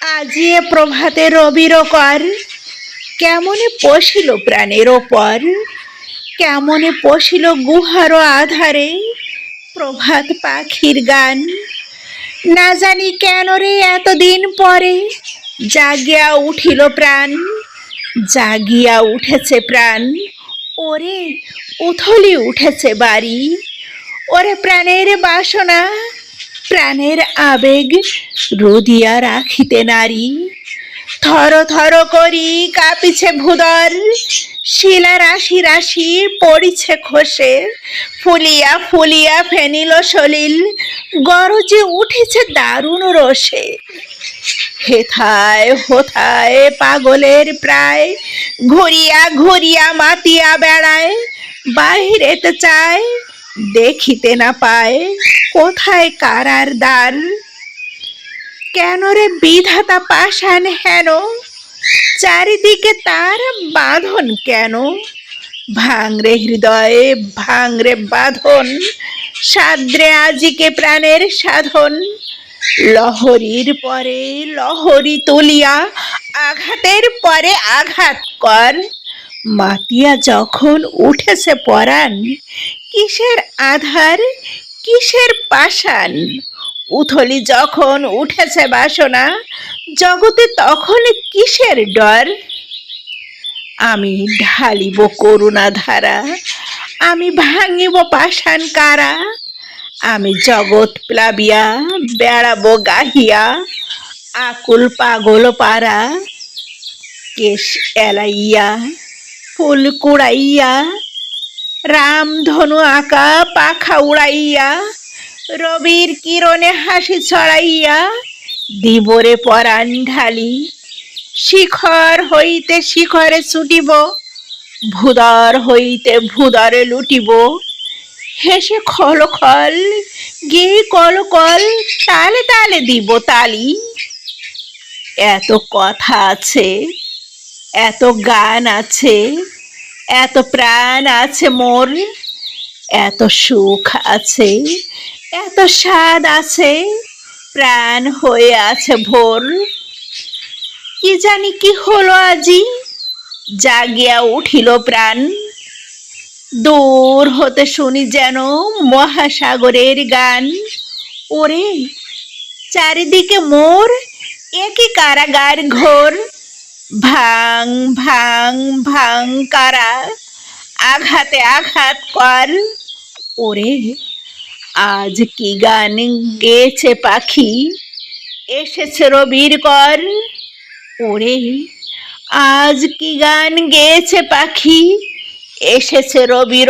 আজি এ প্রভাতে রবির কর, কেমনে পশিল প্রাণের ওপর, কেমনে পশিল গুহার আধারে প্রভাত পাখির গান। না জানি কেন রে এতদিন পরে জাগিয়া উঠিল প্রাণ, জাগিয়া উঠেছে প্রাণ। ওরে উথলি উঠেছে বাড়ি, ওরে প্রাণের বাসনা, প্রাণের আবেগ রুদিয়া রাখিতে নারী। থর থর করি কাঁপিছে ভূদর, শিলা রাশি রাশি পড়িছে খসে, ফুলিয়া ফুলিয়া ফেনিল সলিল, গরজে উঠেছে দারুণ রোষে। হেথায় হোথায় পাগলের প্রায়, ঘুরিয়া ঘুরিয়া মাতিয়া বেড়ায়, বাহিরেতে চায় দেখিতে না পায় কোথায় কারার দ্বার। কেন রে বিধাতা পাষাণ হেন, চারিদিকে তার বাঁধন কেন? ভাঙরে হৃদয়ে ভাঙরে বাঁধন, সাদ্রে আজিকে প্রাণের সাধন। লহরীর পরে লহরী তুলিয়া আঘাতের পরে আঘাত কর। মাতিয়া যখন উঠেছে পরাণ, কিসের আধার কিসের পাষাণ। উথলি যখন উঠেছে বাসনা, জগতে তখন কিসের ডর। আমি ঢালিব করুণা ধারা, আমি ভাঙিব পাষাণ কারা। আমি জগৎ প্লাবিয়া বেড়াবো গাহিয়া, আকুল পাগল পারা। কেশ এলাইয়া ফুল কুড়াইয়া, রামধনু আঁকা পাখা উড়াইয়া, রবির কিরণে হাসি ছড়াইয়া দিবরে পরাণ ঢালি। শিখর হইতে শিখরে ছুটিব, ভূদর হইতে ভূদরে লুটিব। হেসে খল খল গেয়ে কল কল, তালে তালে দিব তালি। এত কথা আছে, এত গান আছে, এত প্রাণ আছে মোর, এত সুখ আছে, এত স্বাদ আছে, প্রাণ হয়ে আছে ভোর। কি জানি কি হলো আজি, জাগিয়া উঠিল প্রাণ। দূর হতে শুনি যেন মহাসাগরের গান। ওরে চারিদিকে মোর একই কারাগার ঘোর। ভাং ভাং ভাং কারা, আঘাতে আঘাত কর। ওরে আজ কি গান গেয়েছে পাখি, এসেছে রবির কর। ওরে আজ কি গান গেয়েছে পাখি, এসেছে রবির